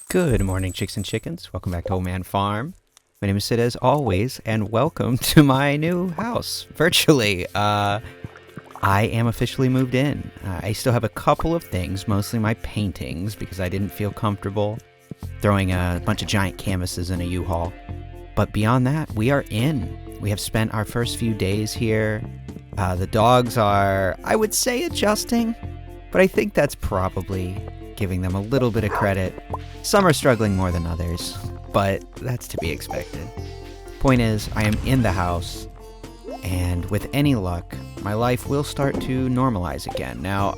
Good morning, chicks and chickens. Welcome back to Old Man Farm. My name is Sid, as always, and welcome to my new house, virtually. I am officially moved in. I still have a couple of things, mostly my paintings, because I didn't feel comfortable throwing a bunch of giant canvases in a U-Haul. But beyond that, we are in. We have spent our first few days here. The dogs are, I would say, adjusting, but I think that's probably giving them a little bit of credit. Some are struggling more than others, but that's to be expected. Point is, I am in the house, and with any luck, my life will start to normalize again. Now,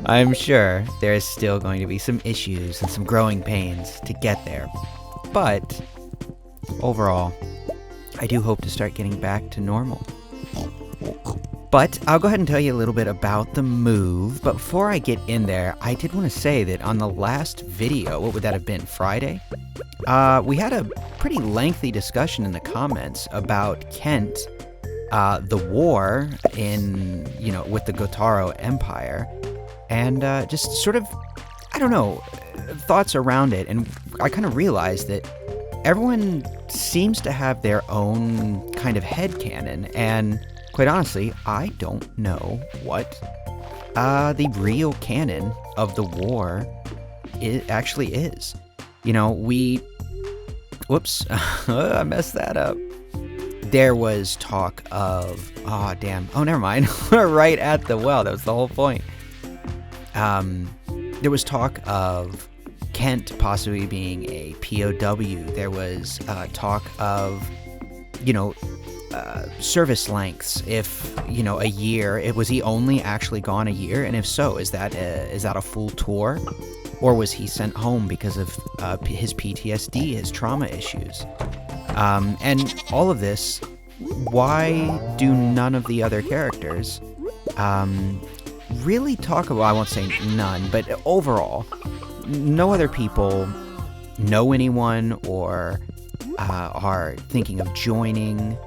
I'm sure there is still going to be some issues and some growing pains to get there, but overall, I do hope to start getting back to normal. But I'll go ahead and tell you a little bit about the move, but before I get in there, I did want to say that on the last video, what would that have been, Friday? We had a pretty lengthy discussion in the comments about Kent, the war in, with the Gotarro Empire, and just sort of, I don't know, thoughts around it, and I kind of realized that everyone seems to have their own kind of headcanon, and quite honestly, I don't know what the real canon of the war actually is. Whoops, I messed that up. There was talk of, never mind, we're right at the well, that was the whole point. There was talk of Kent possibly being a POW. There was talk of, service lengths. If a year, was he only actually gone a year, and if so, is that a full tour, or was he sent home because of his PTSD, his trauma issues, and all of this? Why do none of the other characters really talk about? I won't say none, but overall, no other people know anyone or are thinking of joining.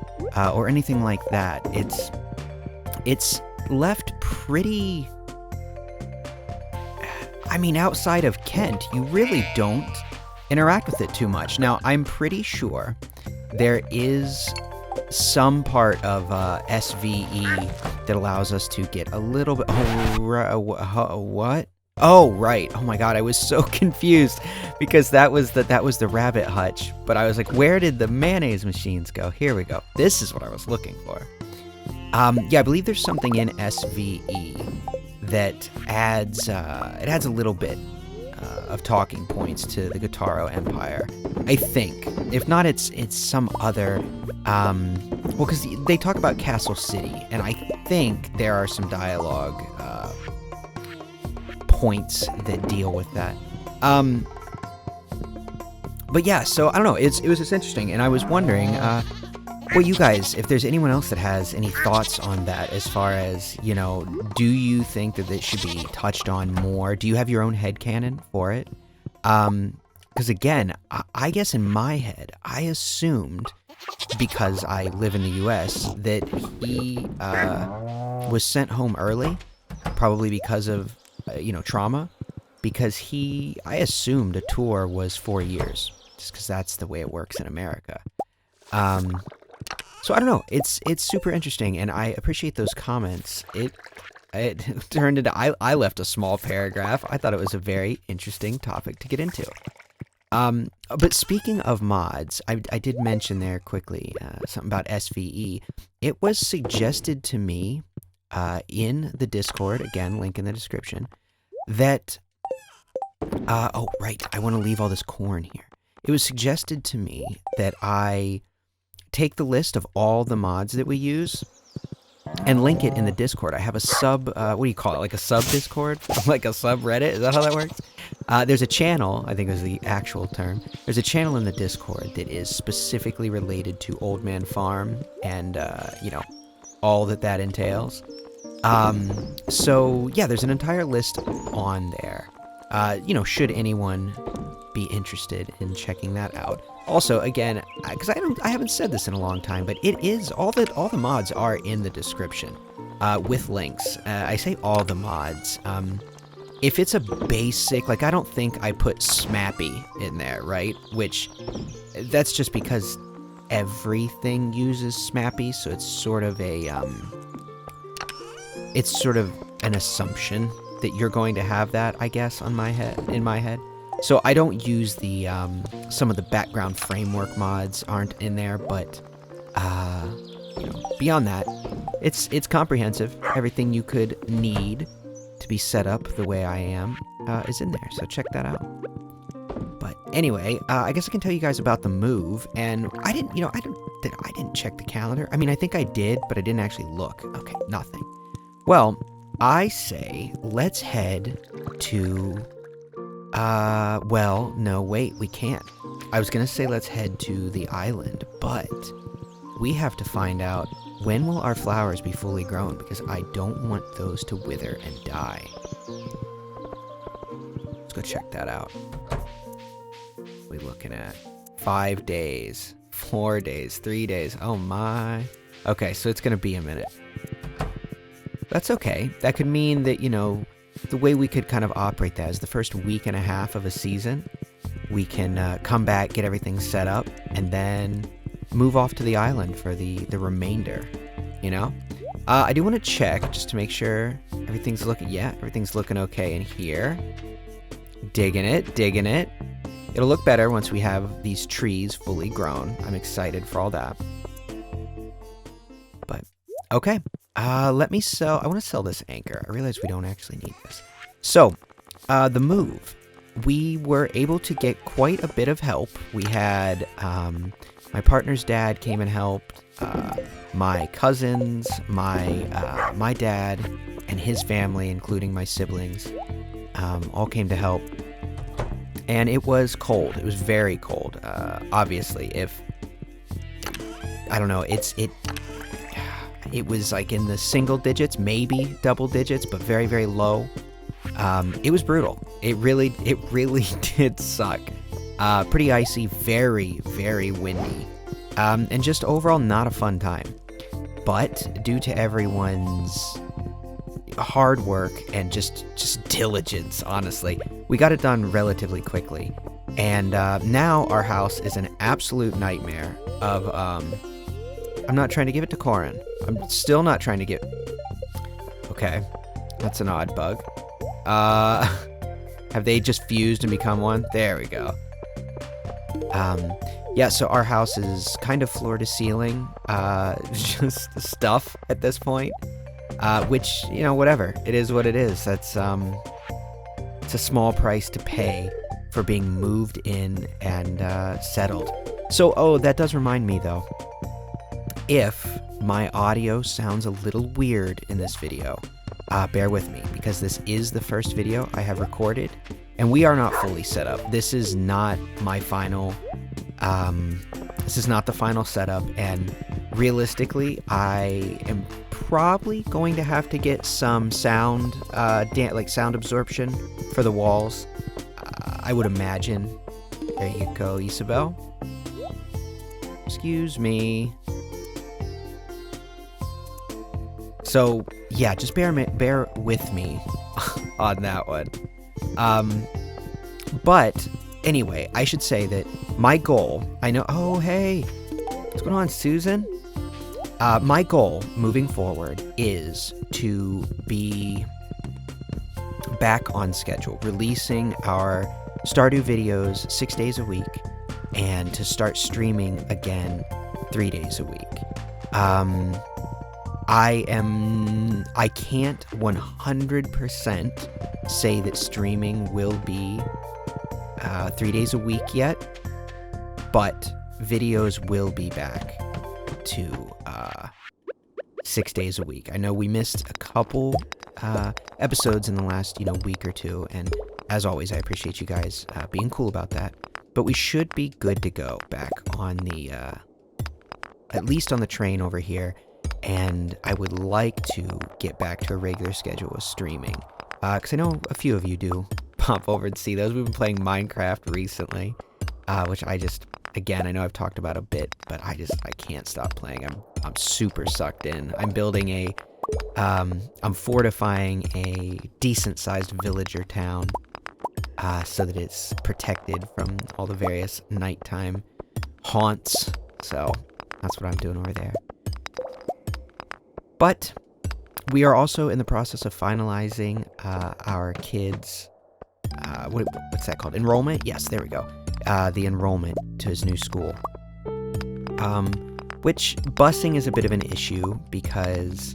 Or anything like that. It's left pretty... outside of Kent, you really don't interact with it too much. Now, I'm pretty sure there is some part of SVE that allows us to get a little bit... what? Oh, right. Oh my god, I was so confused because that was the rabbit hutch. But I was like, where did the mayonnaise machines go? Here we go. This is what I was looking for. I believe there's something in SVE that adds a little bit of talking points to the Gotarro Empire. I think. If not, it's some other... because they talk about Castle City, and I think there are some dialogue points that deal with that. But yeah, so I don't know, it was just interesting, and I was wondering, you guys, if there's anyone else that has any thoughts on that, as far as, do you think that it should be touched on more? Do you have your own headcanon for it? Because again, I guess in my head, I assumed, because I live in the US, that he was sent home early, probably because of trauma, because I assumed a tour was 4 years, just because that's the way it works in America. So I don't know, it's super interesting, and I appreciate those comments. It turned into, I left a small paragraph. I thought it was a very interesting topic to get into. But speaking of mods, I did mention there quickly something about SVE. It was suggested to me in the Discord, again, link in the description, that, oh, right, I want to leave all this corn here. It was suggested to me that I take the list of all the mods that we use and link it in the Discord. I have a sub, what do you call it, like a sub-Discord? Like a subreddit? Is that how that works? There's a channel, I think is the actual term. There's a channel in the Discord that is specifically related to Old Man Farm and, all that entails. So yeah, there's an entire list on there. Should anyone be interested in checking that out. Also, again, because I haven't said this in a long time, but it is all the mods are in the description with links. I say all the mods. if it's a basic, like I don't think I put Smappy in there, right? Which, that's just because everything uses Smappy, so it's sort of a, it's sort of an assumption that you're going to have that, I guess, in my head. So I don't use the, some of the background framework mods aren't in there, but, you know, beyond that, it's comprehensive. Everything you could need to be set up the way I am is in there, so check that out. But anyway, I guess I can tell you guys about the move, and I didn't check the calendar. I mean, I think I did, but I didn't actually look. Okay, nothing. Well, I say let's head to, well, no, wait, we can't. I was gonna say let's head to the island, but we have to find out when will our flowers be fully grown, because I don't want those to wither and die. Let's go check that out. What are we looking at? 5 days, 4 days, 3 days. Oh my. Okay, so it's gonna be a minute. That's okay. That could mean that, you know, the way we could kind of operate that is the first week and a half of a season, we can come back, get everything set up, and then move off to the island for the remainder, you know? I do want to check just to make sure everything's looking, yeah, everything's looking okay in here. Digging it, digging it. It'll look better once we have these trees fully grown. I'm excited for all that. But, okay. Let me sell, I want to sell this anchor. I realize we don't actually need this. So, the move. We were able to get quite a bit of help. We had, my partner's dad came and helped, my cousins, my dad, and his family, including my siblings, all came to help. And it was cold. It was very cold. Obviously, if, I don't know, it was like in the single digits, maybe double digits, but very, very low. It was brutal. It really did suck. Pretty icy, very, very windy. And just overall not a fun time. But due to everyone's hard work and just diligence, honestly, we got it done relatively quickly. And now our house is an absolute nightmare of, I'm not trying to give it to Corin. I'm still not trying to get... Okay. That's an odd bug. Have they just fused and become one? There we go. Yeah, so our house is kind of floor to ceiling, just stuff at this point, which, you know, whatever. It is what it is. That's, it's a small price to pay for being moved in and, settled. So, oh, that does remind me, though. If my audio sounds a little weird in this video, bear with me, because this is the first video I have recorded, and we are not fully set up. This is not my final, this is not the final setup, and realistically, I am probably going to have to get some sound, like sound absorption for the walls. I would imagine. There you go, Isabel. Excuse me. So, yeah, just bear with me on that one. But, anyway, I should say that my goal, I know, oh, hey, what's going on, Susan? My goal, moving forward, is to be back on schedule, releasing our Stardew videos 6 days a week, and to start streaming again 3 days a week. I can't 100% say that streaming will be 3 days a week yet, but videos will be back to 6 days a week. I know we missed a couple episodes in the last, week or two, and as always, I appreciate you guys being cool about that, but we should be good to go back on the, at least on the train over here. And I would like to get back to a regular schedule of streaming. Because I know a few of you do pop over and see those. We've been playing Minecraft recently. Which I just, again, I know I've talked about a bit, but I can't stop playing. I'm super sucked in. I'm building a I'm fortifying a decent-sized villager town so that it's protected from all the various nighttime haunts. So that's what I'm doing over there. But we are also in the process of finalizing our kids' what's that called? Enrollment? Yes, there we go. The enrollment to his new school. Which busing is a bit of an issue because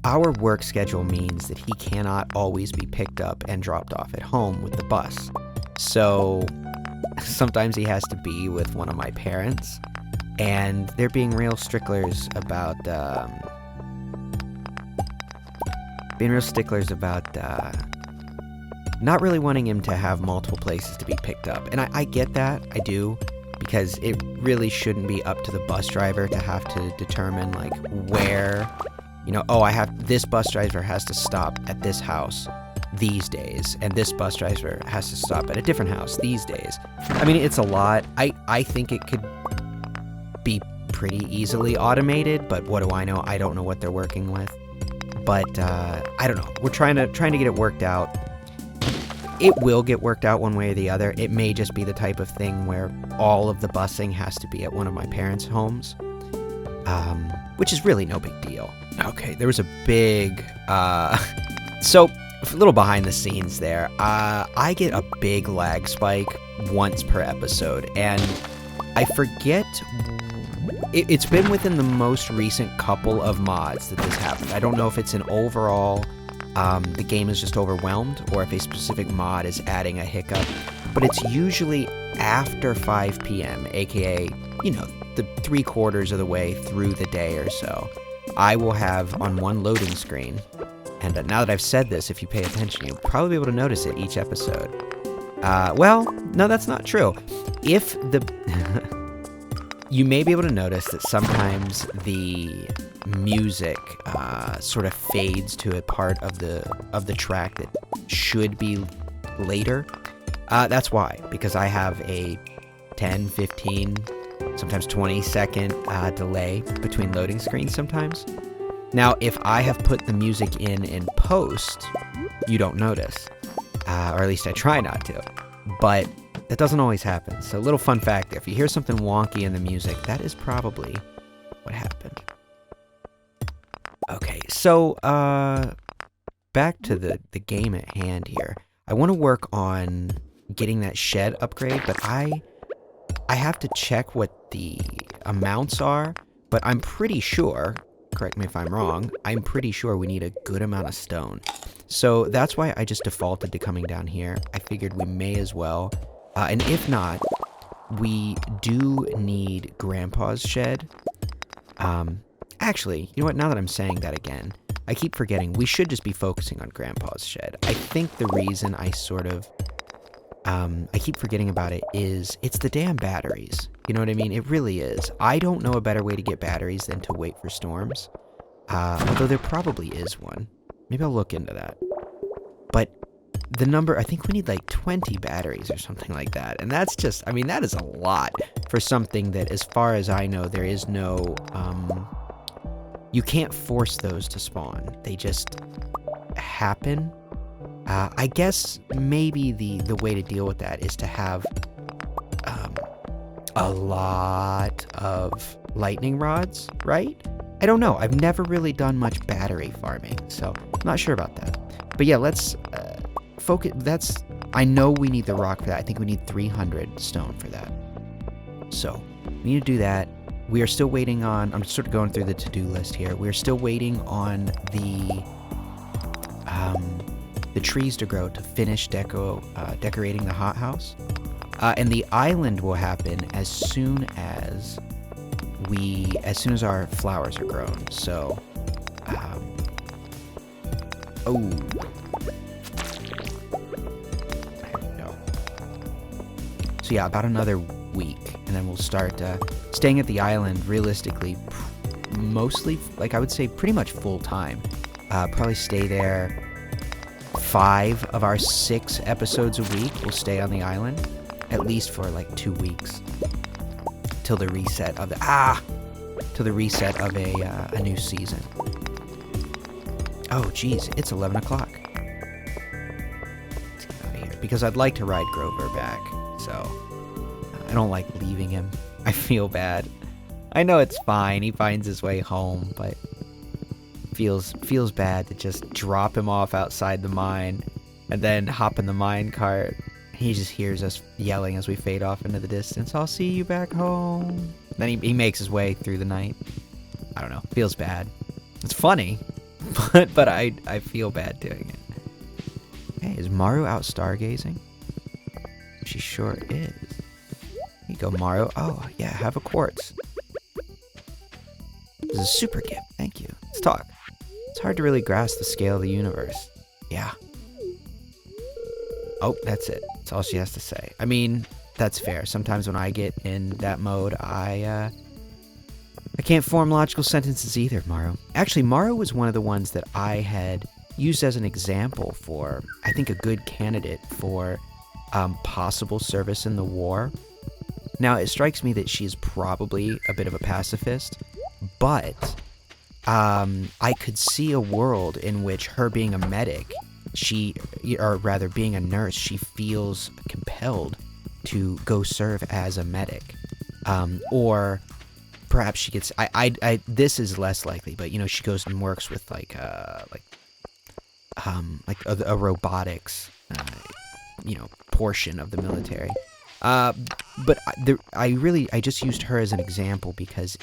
our work schedule means that he cannot always be picked up and dropped off at home with the bus. So sometimes he has to be with one of my parents, and they're being real sticklers about not really wanting him to have multiple places to be picked up. And I get that, I do, because it really shouldn't be up to the bus driver to have to determine, like, where, this bus driver has to stop at this house these days, and this bus driver has to stop at a different house these days. I mean, it's a lot. I think it could be pretty easily automated, but what do I know? I don't know what they're working with. But, I don't know. We're trying to get it worked out. It will get worked out one way or the other. It may just be the type of thing where all of the busing has to be at one of my parents' homes, which is really no big deal. Okay, there was a big, so a little behind the scenes there. I get a big lag spike once per episode, and I forget. It's been within the most recent couple of mods that this happened. I don't know if it's an overall. The game is just overwhelmed, or if a specific mod is adding a hiccup, but it's usually after 5 p.m., aka, the 3/4 of the way through the day or so. I will have on one loading screen, and now that I've said this, if you pay attention, you'll probably be able to notice it each episode. Well, no, that's not true. You may be able to notice that sometimes the music sort of fades to a part of the track that should be later. That's why, because I have a 10, 15, sometimes 20-second delay between loading screens sometimes. Now, if I have put the music in post, you don't notice, or at least I try not to, but that doesn't always happen. So, a little fun fact there. If you hear something wonky in the music, that is probably what happened. Okay, so, back to the game at hand here. I want to work on getting that shed upgrade, but I have to check what the amounts are, but I'm pretty sure, correct me if I'm wrong, I'm pretty sure we need a good amount of stone. So, that's why I just defaulted to coming down here. I figured we may as well. And if not, we do need Grandpa's shed. Actually, you know what? Now that I'm saying that again, I keep forgetting. We should just be focusing on Grandpa's shed. I think the reason I sort of, I keep forgetting about it is it's the damn batteries. You know what I mean? It really is. I don't know a better way to get batteries than to wait for storms. Although there probably is one. Maybe I'll look into that. But the number, I think we need like 20 batteries or something like that. And that's just, I mean, that is a lot for something that, as far as I know, there is no, you can't force those to spawn. They just happen. I guess maybe the way to deal with that is to have a lot of lightning rods, right? I don't know. I've never really done much battery farming, so I'm not sure about that. But yeah, let's focus. I know we need the rock for that. I think we need 300 stone for that. So we need to do that. We are still waiting on, I'm sort of going through the to-do list here. We're still waiting on the trees to grow to finish decorating the hothouse. And the island will happen as soon as our flowers are grown. So, there we go. So yeah, about another week, and then we'll start staying at the island realistically, mostly, like I would say, pretty much full time. Probably stay there 5 of our 6 episodes a week. We'll stay on the island, at least for like 2 weeks. till the reset of a new season. Oh, geez, it's 11 o'clock. Let's get out of here because I'd like to ride Grover back. So I don't like leaving him. I feel bad. I know it's fine. He finds his way home, but feels bad to just drop him off outside the mine and then hop in the mine cart. He just hears us yelling as we fade off into the distance. I'll see you back home. Then he makes his way through the night. I don't know. Feels bad. It's funny, but I feel bad doing it. Hey, is Maru out stargazing? She sure is. Here you go, Maru. Oh, yeah, have a quartz. This is a super gift. Thank you. Let's talk. It's hard to really grasp the scale of the universe. Yeah. Oh, that's it. That's all she has to say. I mean, that's fair. Sometimes when I get in that mode, I can't form logical sentences either, Maru. Actually, Maru was one of the ones that I had used as an example for, I think, a good candidate for possible service in the war. Now, it strikes me that she's probably a bit of a pacifist, but I could see a world in which her being a medic, or rather being a nurse, she feels compelled to go serve as a medic. Or perhaps she gets, this is less likely, but, you know, she goes and works with like a robotics, portion of the military. But I just used her as an example because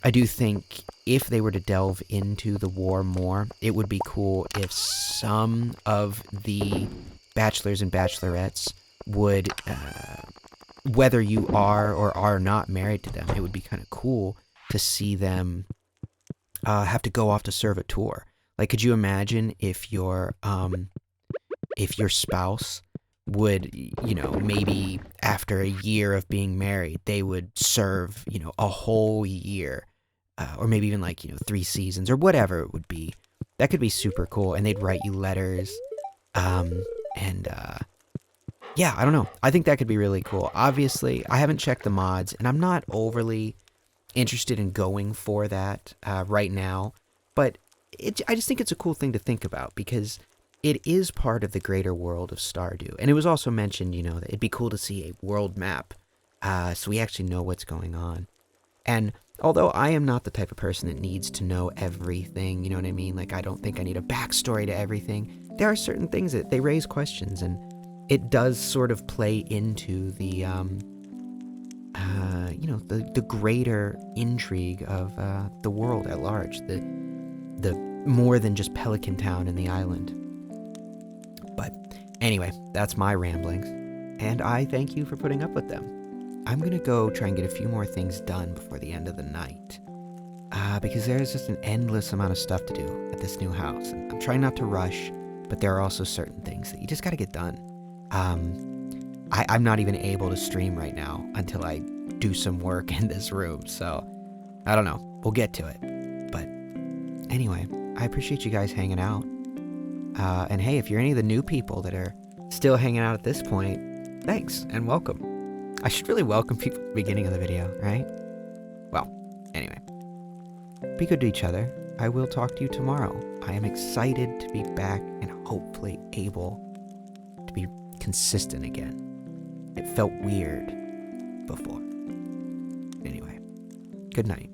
I do think if they were to delve into the war more, it would be cool if some of the bachelors and bachelorettes would, whether you are or are not married to them, it would be kind of cool to see them have to go off to serve a tour. Like, could you imagine if your spouse would, maybe after a year of being married, they would serve, a whole year, or maybe even 3 seasons or whatever it would be. That could be super cool. And they'd write you letters. Yeah, I don't know. I think that could be really cool. Obviously, I haven't checked the mods, and I'm not overly interested in going for that right now. But I just think it's a cool thing to think about because it is part of the greater world of Stardew. And it was also mentioned, that it'd be cool to see a world map so we actually know what's going on. And although I am not the type of person that needs to know everything, you know what I mean? Like, I don't think I need a backstory to everything. There are certain things that they raise questions, and it does sort of play into the, the greater intrigue of the world at large, the more than just Pelican Town and the island. But anyway, that's my ramblings, and I thank you for putting up with them. I'm going to go try and get a few more things done before the end of the night, because there's just an endless amount of stuff to do at this new house. And I'm trying not to rush, but there are also certain things that you just got to get done. I'm not even able to stream right now until I do some work in this room, so I don't know. We'll get to it. But anyway, I appreciate you guys hanging out. And hey, if you're any of the new people that are still hanging out at this point, thanks and welcome. I should really welcome people at the beginning of the video, right? Well, anyway. Be good to each other. I will talk to you tomorrow. I am excited to be back and hopefully able to be consistent again. It felt weird before. Anyway, good night.